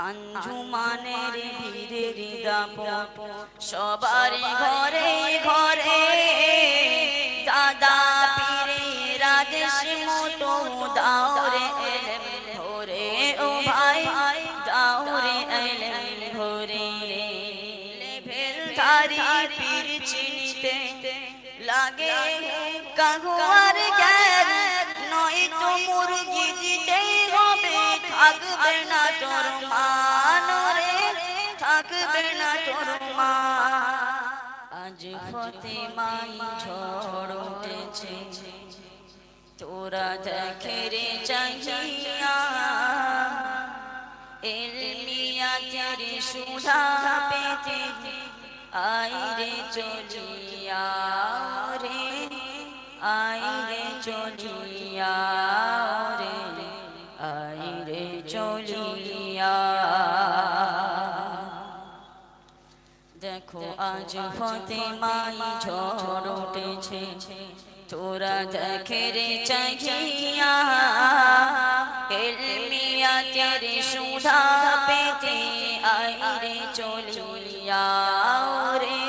আঞ্জুমানের বীরের দাপট সবার ঘরে ঘরে, দাদা পীরের আদেশ মতো দাওরে এলেম ভরে, ও ভাই দাওরে এলেম ভরে। লেভেল ধারি পীর চিনিতে লাগে কাগুয়ার জ্ঞান, নয়তো মুরগি দিতেই হবে, থাকবে না তোর মান রে, থাকবে না তোর মান। আজ ফতেমাই ঝড় উঠেছে, তোরা দেখে রে চাহিয়া, এলমিয়াতের সুধা পেতে আইরে চলিয়া রে, আইরে চলিয়া রে, আইরে চলিয়া। দেখো আজ ফতেমাই ঝড় উঠেছে, তোরা দেখে রে চাহিয়া, এলমিয়াতের সুধা পেতে আইরে চলিয়া রে,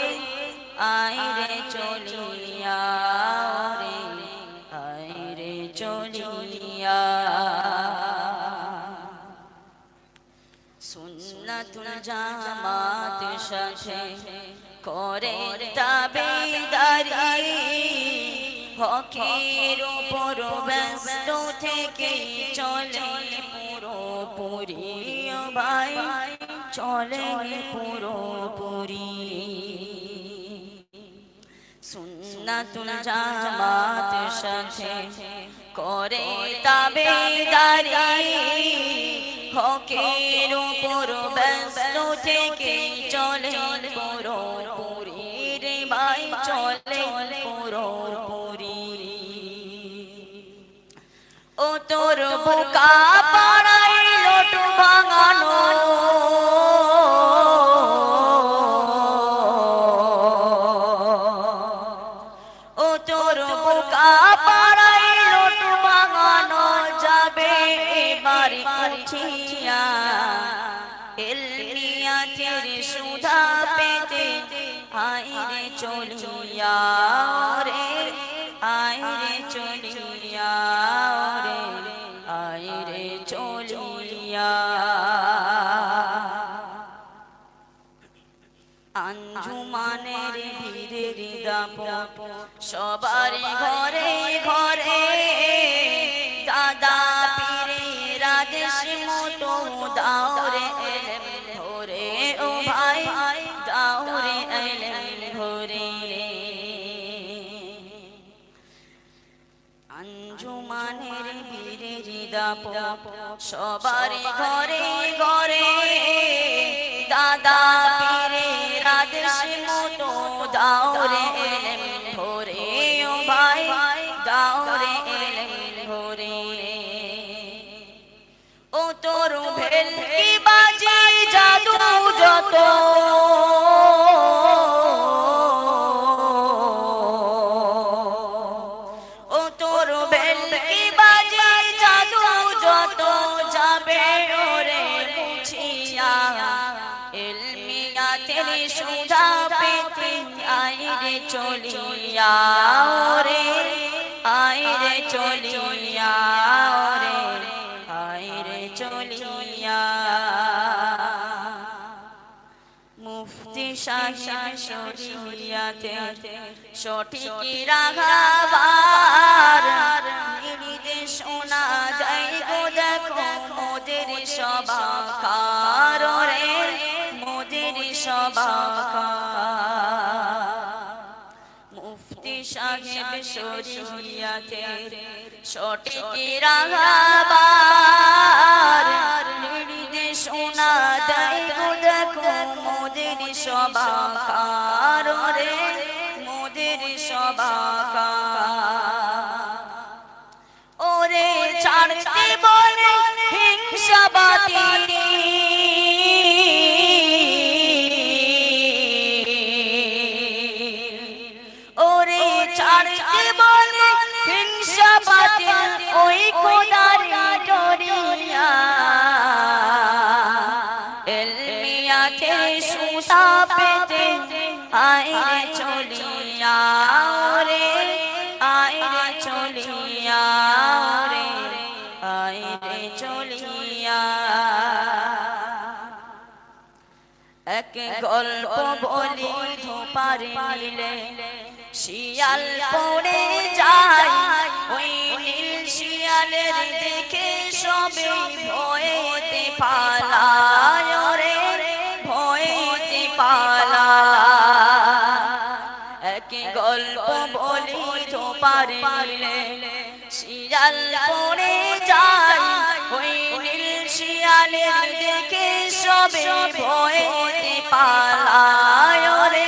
আইরে চলিয়া রে, আইরে চলিয়া। সুন্নাতুল জামাত সাথে করে তাবেদারি, হকের উপর ব্যস্ত থেকে চলে পুরোপুরি, ও ভাই চলে পুরোপুরি। সুন্নাতুল জামাত সাথে করে তাবেদারি, হকের উপর ব্যস্ত থেকে চলে পুরোপুরি রে ভাই, চলে পুরোপুরি। ও তোর বোকা পাড়াই লোটু ভাঙানো, ও তোর বোকা পাড়াই লোটু ভাঙানো যাবে এবারে উঠিয়া, এলমিয়াতের সুধা পেতে আইরে চলিয়া রে, আইরে চলিয়া রে, আইরে চলিয়া। আঞ্জুমানের বীরের দাপট সবার ঘরে ঘরে, দাদা পীরের আদেশ মতো দাওরে এলেম ভরে, ও ভাই দাওরে এলেম ভরে। আঞ্জুমানের বীরের দাপট সবার ঘরে ঘরে, দাদা পীরের আদেশ মতো দাওরে এলেম ভরে, ও ভাই দাওরে এলেম ভরে। ও তোর ভেলকি বাজি জাদু যত, ও তোর ভেলকি বাজি জাদু যত যাবে ওরে মুছিয়া, এলমিয়াতের সুধা পেতে আইরে চলিয়া রে, আইরে চলিয়া রে, আইরে চলিয়া। মুফতি সাহেব শরিয়াতে সঠিক রাগাবার, নির্দেশনা দেয় গো দেখো মোদের সবাকার রে, মোদের সবাকার। মুফতি সাহেব শরিয়াতে সঠিক রাগাবার, নির্দেশনা দেয় গো দেখো মোদের সবাকার রে, মোদের সবাকার। ওরে ছাড়তে বলে হিংসাবাদী, ওরে ছাড়তে বলে হিংসাবাদী, ওই খোদার ডরিয়া সুতা পেতে আইরে চলিয়া রে আইরে চলিয়া রে আইরে চলিয়া এক গল্প বলি ধোপার নিলে শিয়াল পড়ে যায় ওই নীল শিয়ালের দেখে সবে ভয়েতে পালায় রে ভয়েতে পালায় এক গল্প বলি ধোপার নিলে শিয়াল পড়ে যায় ওই নীল শিয়ালের দেখে সবে ভয়েতে পালায় রে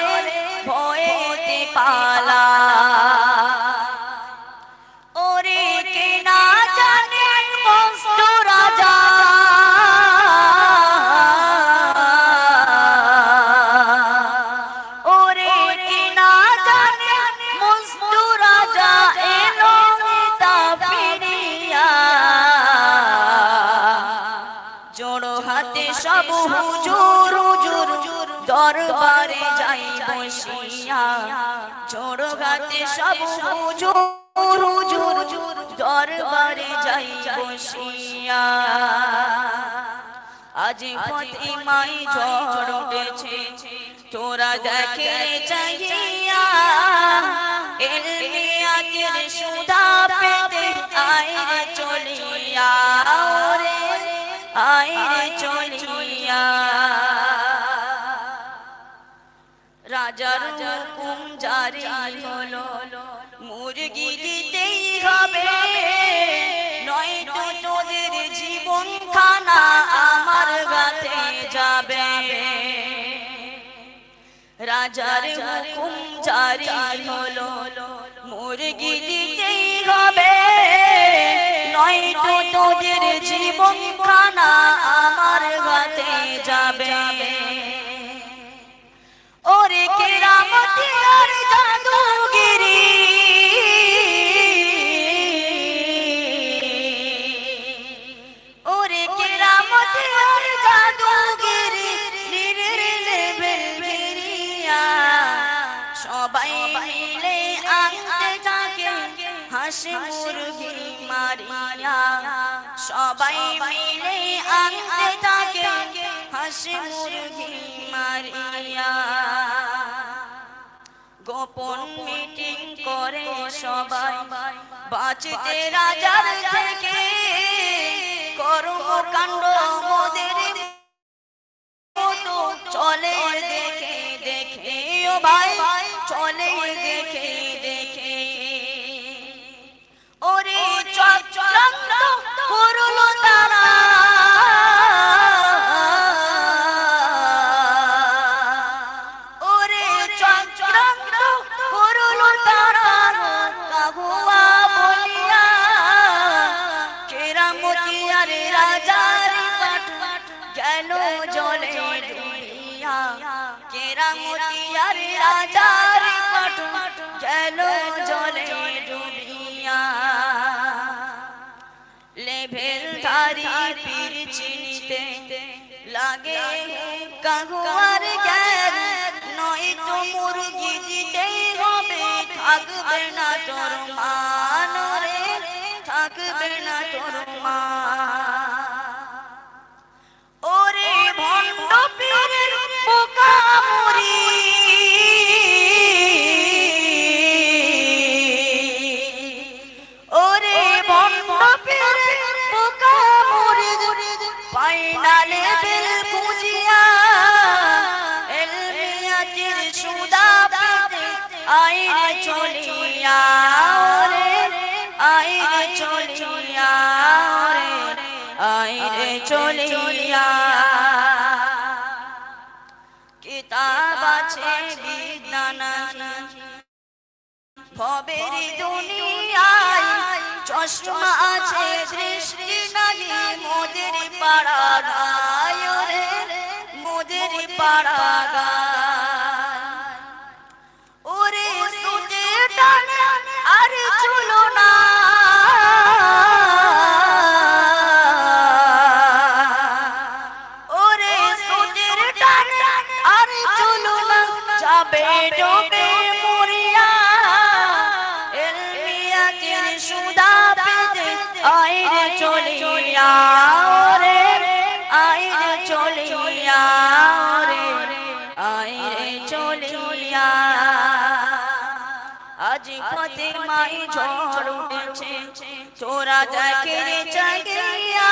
ভয়েতে পালায় ওরে কে না জানে মস্ত রাজা ওরে কে না জানে মস্ত রাজা এলো তা ফিরিয়া জোড়ো হাতে সব হুজুর হুজুর দরবারে যাই বসিয়া জোড়ো হাতে সব হুজুর হুজুর দরবারে যাই বসিয়া আজ ফাতিমাই ঝড় উঠেছে তোরা দেখে চাইয়া এলমিয়াতের সুধা পেতে আইরে চলিয়া রে আইরে চলিয়া রাজার হুকুম জারি হলো মুরগি দিতেই হবে নয়তো তোদের জীবন খানা আমার গাতে যাবে রাজার হুকুম জারি হলো মুরগি দিতেই হবে নয়তো তোদের জীবন খানা আমার গাতে যাবে ওরে কেরামতি আর জাদুগিরি ওরে কেরামতি আর জাদুগিরি নিরিলে বেলবেরিয়া সবাই মিলে আনতে থাকে হাসি মুরগি মারিয়া সবাই মিলে আনতে থাকে হাসি মুরগি মারিয়া গোপন মিটিং করে সবাই বাঁচতে রাজার থেকে কর্মকাণ্ড মোদের মতো চলে দেখে দেখে ও ভাই চলে দেখে দেখে ওরে চক্রান্ত করলো তারা ওরে চক্রান্ত করলো তারা কাহুয়া বলিয়া কেরামতি আর রাজার পাঠ গেল জলে ডুবিয়া কেরামতি আর রাজার পাঠ গেল জলে ডুবিয়া লেভেল ধারি পীর চিনিতে লাগে কাহুয়ার জ্ঞান নয়তো মুরগি দিতেই হবে থাকবে না তোর মান রে থাকবে না তোর মান ওরে ভণ্ড পীরের পোকা মুড়ি ওরে ভণ্ড পীরের পোকা মুড়ি ফাইনালে বেল খুঁজিয়া এলমিয়াতের সুদা পেতে আইরে চলিয়া রে আইরে চলিয়া রে আইরে চলিয়া কিতাব আছে বিজ্ঞান ভবের দুনিয়ায় চশমা আছে দৃষ্টি নাই মোদের পাড়া গায় রে মোদের পাড়া গায় ওরে সুতে টানে আর চলো না ওরে সুতের টানে আর ছাপে ডোবে মরিয়া এলমিয়া জিন সুদা পেতে আইরে চলিয়া রে আইরে চলিয়া রে আইরে চলিয়া আজ ফতের মাই ঝড় উঠেছে তোরা দেখে রে জাগিয়া